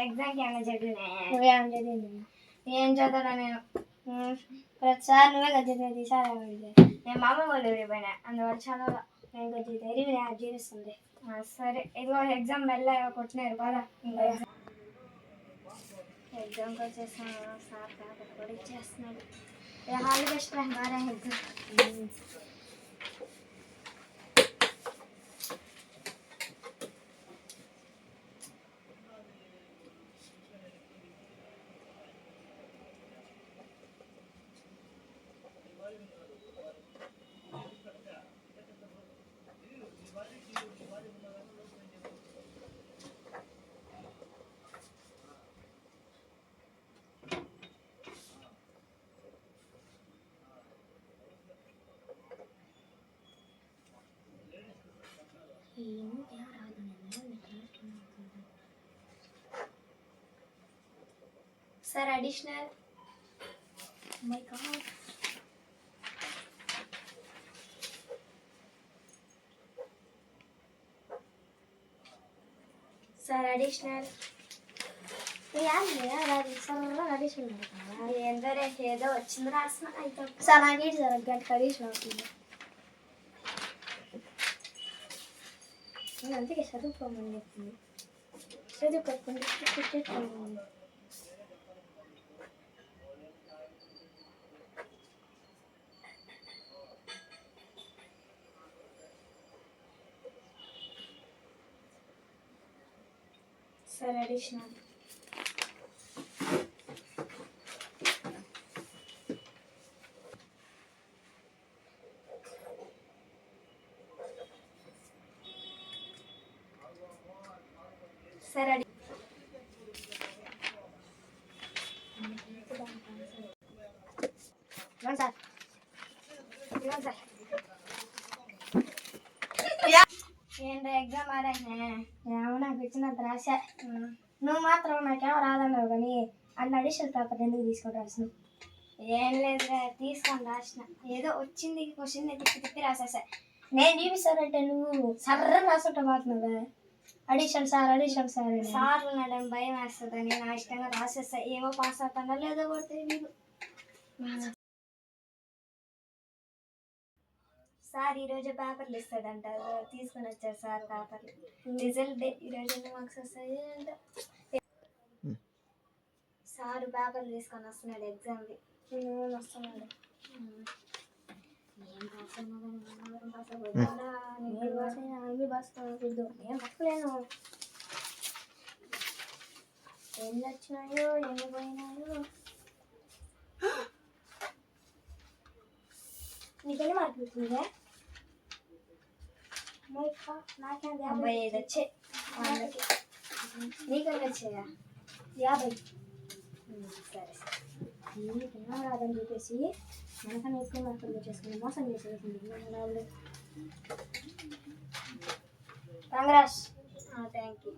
ఎగ్జామ్కి ఏమైనా చదివినా? నువ్వేమైనా చదివింది? ఏం చదవరా నేను. ప్రతిసారి నువ్వే గజ్జి ఈసారి నేను మా అమ్మ వాళ్ళు పోయినా అందువల్ల చదవరా. నేను గజ్జి ధైర్యం నాకు జీవిస్తుంది. సరే ఇదిగో ఎగ్జామ్ మెల్లగా కొట్టినారు కదా. ఎగ్జామ్కి వచ్చేసాను. సార్ పేపర్ కూడా ఇచ్చేస్తున్నాడు. హాల్ బెస్ట్ బాగా exam. Sir, additional. Oh my God. Sir, additional. ఏందరే ఏదో వచ్చింది రాసిన అయితే సార్ నాకు ఏంటి సార్ గంట అడిషన్ అవుతుంది. నేను అందుకే చదువుకోమని చెప్తుంది. చదువుకోకుండా సార్ అడిషనల్. సార్ సార్ ఏంటో ఎగ్జామ్ ఆడానే ఏమో నాకు ఇచ్చినంత రాశా. నువ్వు మాత్రం నాకేమో రాదన్నావు కానీ అన్న అడిషనల్ పేపర్ ఎందుకు తీసుకొని రాసిన? ఏం లేదు తీసుకొని రాసిన. ఏదో వచ్చింది క్వశ్చన్ తిప్పి రాసేసా. నేను చూపిస్తానంటే నువ్వు సర్ర రాసుంటా పోతున్నావా? అడిషనల్ సార్ సార్ ఉన్నాడని భయం వేస్తుందని నా ఇష్టంగా రాసేస్తా. ఏమో పాస్ అవుతానో లేదో కూడా తెలియదు. సార్ ఈరోజు పేపర్లు ఇస్తాడంట, తీసుకొని వచ్చారు సార్ పేపర్లు. రిజల్ట్ డే ఈరోజు ఎన్ని మార్క్స్ వస్తాయి అంట. సార్ పేపర్లు తీసుకొని వస్తున్నాడు ఎగ్జామ్కి. వస్తున్నాడు. ఏం రాసలేను. ఎన్ని వచ్చినాయో ఎన్ని పోయినాయో. నీకెన్ని మార్కులు వచ్చిందే? నాకేం 55 వచ్చాయి. నీకెన్ని వచ్చాయా? 50. సరే నీకేమో రాదని చెప్పేసి మనకన్నా ఎక్కువ మార్కులు వచ్చేసుకుని మోసం చేసేసింది. కంగ్రాట్స్. Thank you.